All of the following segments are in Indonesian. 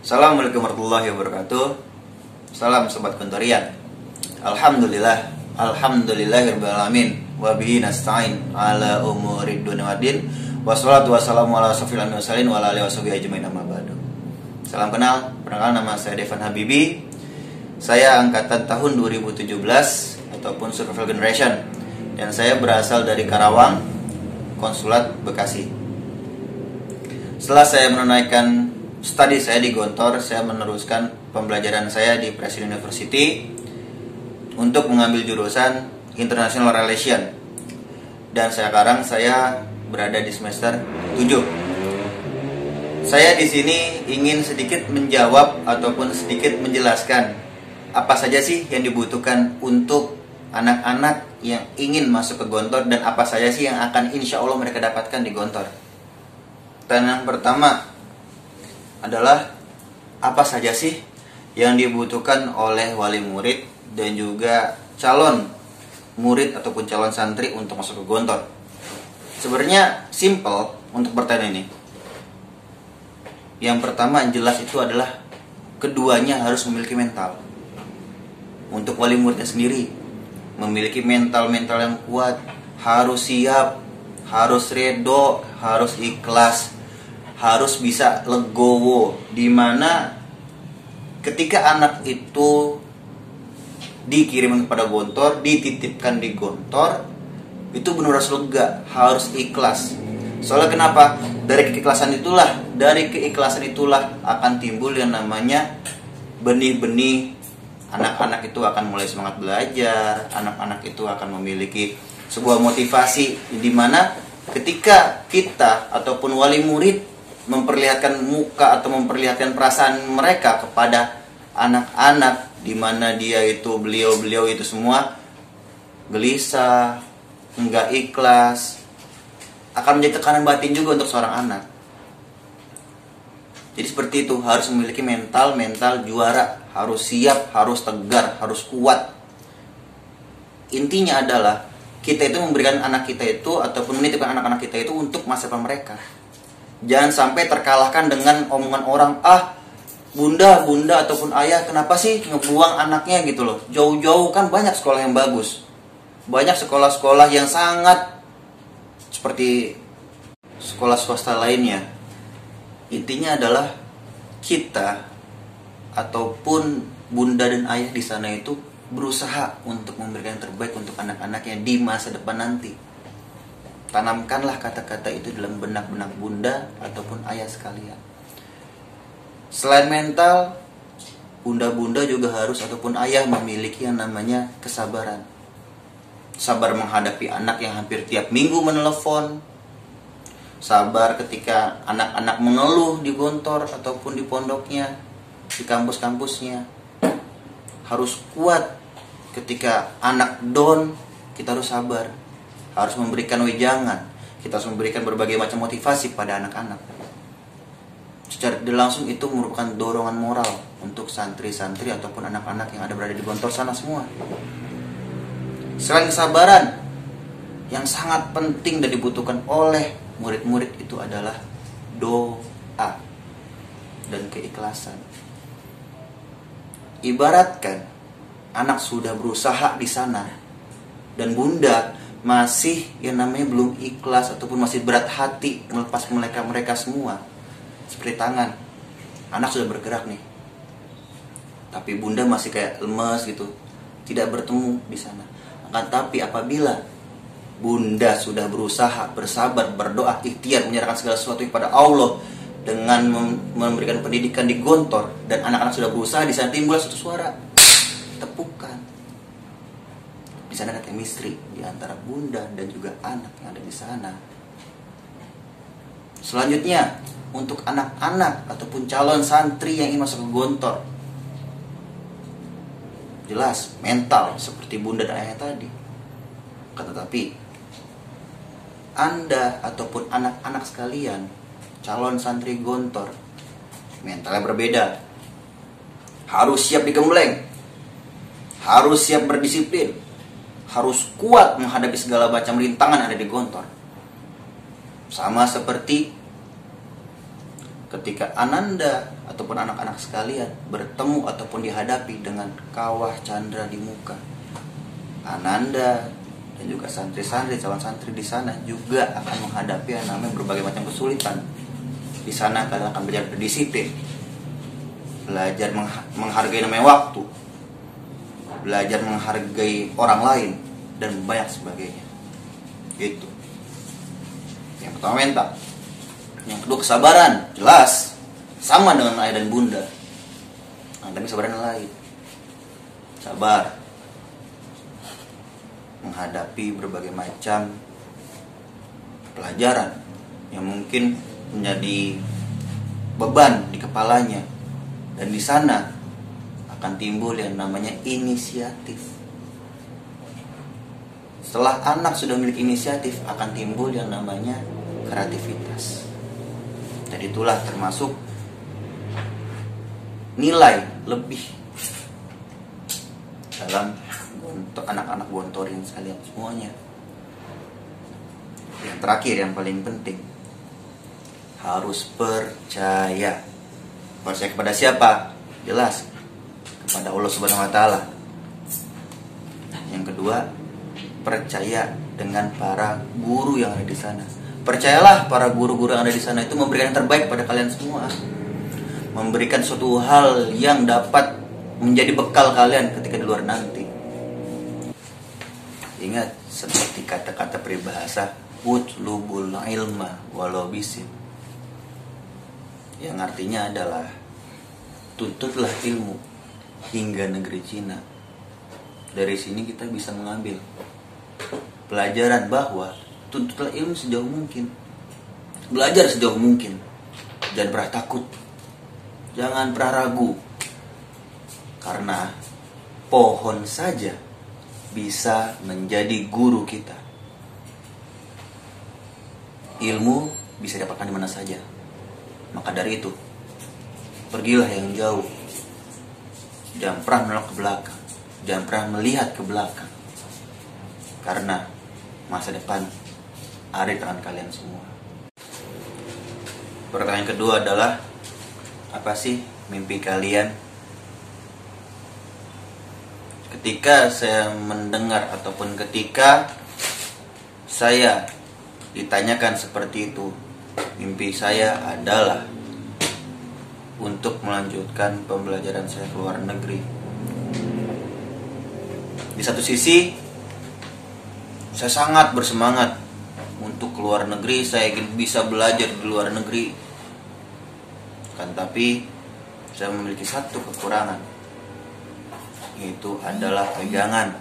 Assalamualaikum warahmatullahi wabarakatuh. Salam sobat Gontorian. Alhamdulillahirabbil alamin wa bihi nasta'in ala umurid dunya waddin. Wassalatu wassalamu ala asyrofil anbiya'i mursalin wa ala alihi washabihi ajmain amma ba'du. Salam kenal, perkenalkan nama saya Devan Habibi. Saya angkatan tahun 2017 ataupun Survival Generation, dan saya berasal dari Karawang, Konsulat Bekasi. Setelah saya menunaikan studi saya di Gontor, saya meneruskan pembelajaran saya di Presiden University untuk mengambil jurusan International Relation. Dan sekarang saya berada di semester 7. Saya di sini ingin sedikit menjawab ataupun sedikit menjelaskan apa saja sih yang dibutuhkan untuk anak-anak yang ingin masuk ke Gontor, dan apa saja sih yang akan insya Allah mereka dapatkan di Gontor. Dan yang pertama adalah apa saja sih yang dibutuhkan oleh wali murid dan juga calon murid ataupun calon santri untuk masuk ke Gontor. Sebenarnya simple untuk bertanya ini. Yang pertama yang jelas itu adalah keduanya harus memiliki mental. Untuk wali muridnya sendiri memiliki mental yang kuat, harus siap, harus redo, harus ikhlas, harus bisa legowo, dimana ketika anak itu dikirim kepada Gontor, dititipkan di Gontor, itu benar harus lega, harus ikhlas. Soalnya kenapa? Dari keikhlasan itulah akan timbul yang namanya benih-benih. Anak-anak itu akan mulai semangat belajar, anak-anak itu akan memiliki sebuah motivasi, dimana ketika kita ataupun wali murid memperlihatkan muka atau memperlihatkan perasaan mereka kepada anak-anak, di mana beliau itu semua gelisah, enggak ikhlas, akan menjadi tekanan batin juga untuk seorang anak. Jadi seperti itu, harus memiliki mental juara, harus siap, harus tegar, harus kuat. Intinya adalah kita itu memberikan anak kita itu ataupun menitipkan anak-anak kita itu untuk masa depan mereka. Jangan sampai terkalahkan dengan omongan orang, bunda ataupun ayah kenapa sih ngebuang anaknya gitu loh. Jauh-jauh kan banyak sekolah yang bagus. Banyak sekolah-sekolah yang sangat seperti sekolah swasta lainnya. Intinya adalah kita ataupun bunda dan ayah di sana itu berusaha untuk memberikan yang terbaik untuk anak-anaknya di masa depan nanti. Tanamkanlah kata-kata itu dalam benak-benak bunda ataupun ayah sekalian. Selain mental, bunda-bunda juga harus ataupun ayah memiliki yang namanya kesabaran. Sabar menghadapi anak yang hampir tiap minggu menelepon. Sabar ketika anak-anak mengeluh di Gontor ataupun di pondoknya, di kampus-kampusnya. Harus kuat ketika anak down, kita harus sabar. Harus memberikan wejangan, kita harus memberikan berbagai macam motivasi pada anak-anak. Secara tidak langsung itu merupakan dorongan moral untuk santri-santri ataupun anak-anak yang ada berada di Gontor sana semua. Selain kesabaran, yang sangat penting dan dibutuhkan oleh murid-murid itu adalah doa dan keikhlasan. Ibaratkan anak sudah berusaha di sana dan bunda masih yang namanya belum ikhlas ataupun masih berat hati melepas mereka semua. Seperti tangan, anak sudah bergerak nih, tapi bunda masih kayak lemes gitu, tidak bertemu di sana. Akan tapi apabila bunda sudah berusaha, bersabar, berdoa, ikhtiar, menyerahkan segala sesuatu kepada Allah dengan memberikan pendidikan di Gontor, dan anak-anak sudah berusaha, di sana timbul suatu suara tepukan. Di sana ada chemistry di antara bunda dan juga anak yang ada di sana. Selanjutnya, untuk anak-anak ataupun calon santri yang ingin masuk ke Gontor, jelas mental seperti bunda dan ayah tadi. Tetapi Anda ataupun anak-anak sekalian, calon santri Gontor, mentalnya berbeda. Harus siap digembleng, harus siap berdisiplin, harus kuat menghadapi segala macam rintangan ada di Gontor. Sama seperti ketika Ananda ataupun anak-anak sekalian bertemu ataupun dihadapi dengan kawah candra di muka, Ananda dan juga santri-santri, calon santri di sana juga akan menghadapi yang namanya berbagai macam kesulitan. Di sana kalian akan belajar berdisiplin, belajar menghargai namanya waktu, belajar menghargai orang lain, dan banyak sebagainya. Gitu. Yang pertama mental. Yang kedua kesabaran. Jelas sama dengan ayah dan bunda. Nah, tapi kesabaran yang lain. Sabar menghadapi berbagai macam pelajaran yang mungkin menjadi beban di kepalanya, dan di sana akan timbul yang namanya inisiatif. Setelah anak sudah memiliki inisiatif, akan timbul yang namanya kreativitas. Dan itulah termasuk nilai lebih dalam untuk anak-anak gontorin sekalian semuanya. Yang terakhir, yang paling penting, harus percaya. Percaya kepada siapa? Jelas, kepada Allah Subhanahu wa taala. Yang kedua, percaya dengan para guru yang ada di sana. Percayalah, para guru-guru yang ada di sana itu memberikan yang terbaik pada kalian semua. Memberikan suatu hal yang dapat menjadi bekal kalian ketika di luar nanti. Ingat, seperti kata-kata peribahasa, utlubul ilma walau bisin, yang artinya adalah tuntutlah ilmu hingga negeri Cina. Dari sini kita bisa mengambil pelajaran bahwa tuntutlah ilmu sejauh mungkin, belajar sejauh mungkin, jangan pernah takut, jangan pernah ragu, karena pohon saja bisa menjadi guru kita. Ilmu bisa didapatkan di mana saja. Maka dari itu, pergilah yang jauh. Jangan pernah menolak ke belakang, jangan pernah melihat ke belakang, karena masa depan ada di tangan kalian semua. Pertanyaan kedua adalah, apa sih mimpi kalian? Ketika saya mendengar ataupun ketika saya ditanyakan seperti itu, mimpi saya adalah untuk melanjutkan pembelajaran saya ke luar negeri. Di satu sisi, saya sangat bersemangat untuk ke luar negeri, saya ingin bisa belajar di luar negeri. Kan tapi saya memiliki satu kekurangan, yaitu adalah pegangan.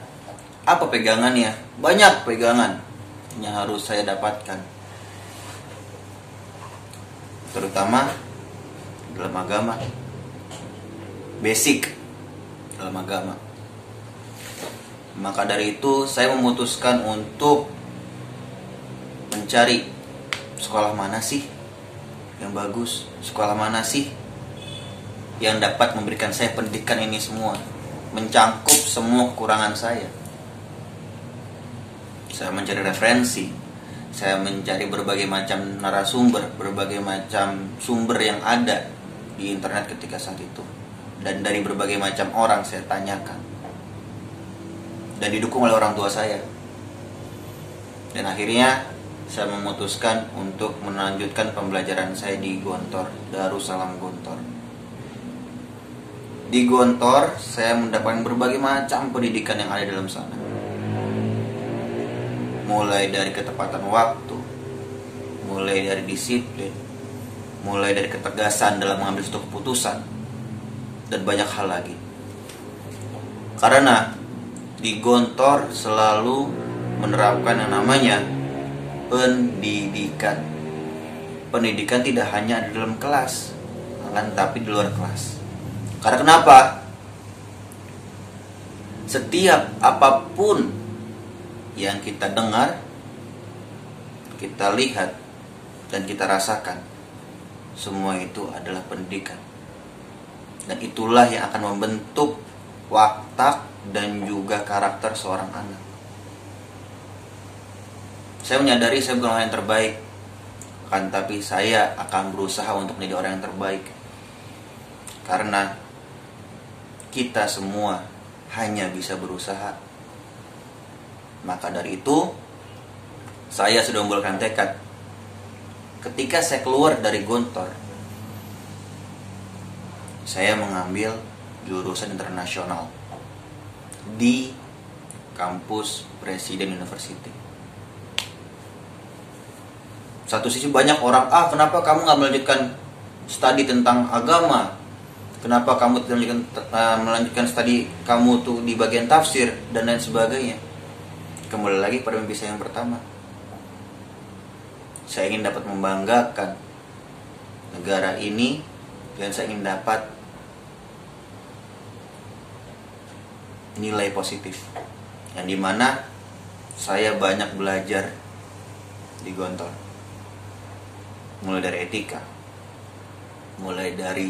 Apa pegangannya? Banyak pegangan yang harus saya dapatkan, terutama dalam agama, basic dalam agama. Maka dari itu saya memutuskan untuk mencari sekolah mana sih yang bagus, sekolah mana sih yang dapat memberikan saya pendidikan ini semua, mencangkup semua kekurangan saya. Saya mencari referensi, saya mencari berbagai macam narasumber, berbagai macam sumber yang ada di internet ketika saat itu, dan dari berbagai macam orang saya tanyakan, dan didukung oleh orang tua saya. Dan akhirnya saya memutuskan untuk melanjutkan pembelajaran saya di Gontor, Darussalam Gontor. Di Gontor saya mendapatkan berbagai macam pendidikan yang ada dalam sana, mulai dari ketepatan waktu, mulai dari disiplin, mulai dari ketegasan dalam mengambil suatu keputusan, dan banyak hal lagi. Karena di Gontor selalu menerapkan yang namanya pendidikan. Pendidikan tidak hanya di dalam kelas, akan tapi di luar kelas. Karena kenapa? Setiap apapun yang kita dengar, kita lihat, dan kita rasakan, semua itu adalah pendidikan. Dan itulah yang akan membentuk watak dan juga karakter seorang anak. Saya menyadari saya bukan orang yang terbaik, akan tapi saya akan berusaha untuk menjadi orang yang terbaik. Karena kita semua hanya bisa berusaha. Maka dari itu, saya sudah membulatkan tekad. Ketika saya keluar dari Gontor, saya mengambil jurusan internasional di kampus Presiden University. Satu sisi banyak orang, kenapa kamu nggak melanjutkan studi tentang agama? Kenapa kamu tidak melanjutkan studi kamu tuh di bagian tafsir dan lain sebagainya? Kembali lagi pada mimpi saya yang pertama. Saya ingin dapat membanggakan negara ini dan saya ingin dapat nilai positif. Yang dimana saya banyak belajar di Gontor. Mulai dari etika, mulai dari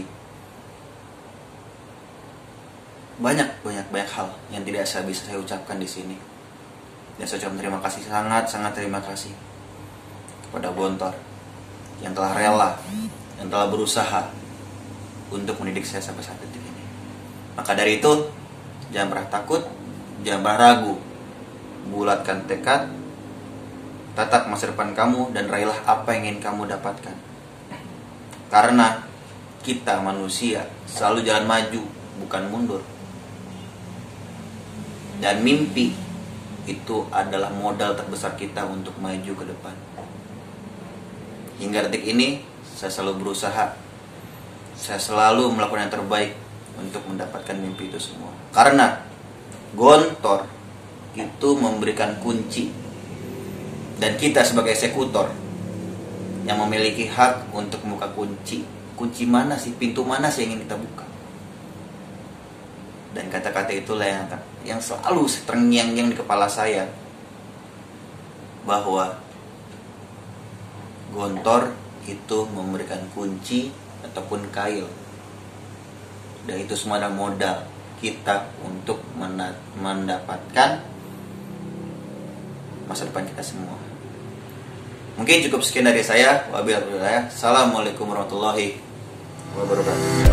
banyak hal yang tidak bisa saya ucapkan di sini. Dan saya ucapkan terima kasih, sangat terima kasih kepada Gontor yang telah rela, yang telah berusaha untuk mendidik saya sampai saat detik ini. Maka dari itu, jangan pernah takut, jangan pernah ragu. Bulatkan tekad, tatap masa depan kamu, dan raihlah apa yang ingin kamu dapatkan. Karena kita manusia selalu jalan maju, bukan mundur. Dan mimpi itu adalah modal terbesar kita untuk maju ke depan. Hingga detik ini, saya selalu berusaha. Saya selalu melakukan yang terbaik untuk mendapatkan mimpi itu semua. Karena Gontor itu memberikan kunci. Dan kita sebagai eksekutor yang memiliki hak untuk membuka kunci. Kunci mana sih? Pintu mana sih yang ingin kita buka? Dan kata-kata itulah yang selalu terngiang-ngiang di kepala saya. Bahwa Gontor itu memberikan kunci ataupun kail. Dan itu semua adalah modal kita untuk mendapatkan masa depan kita semua. Mungkin cukup sekian dari saya. Wabillahi taufiq. Assalamualaikum warahmatullahi wabarakatuh.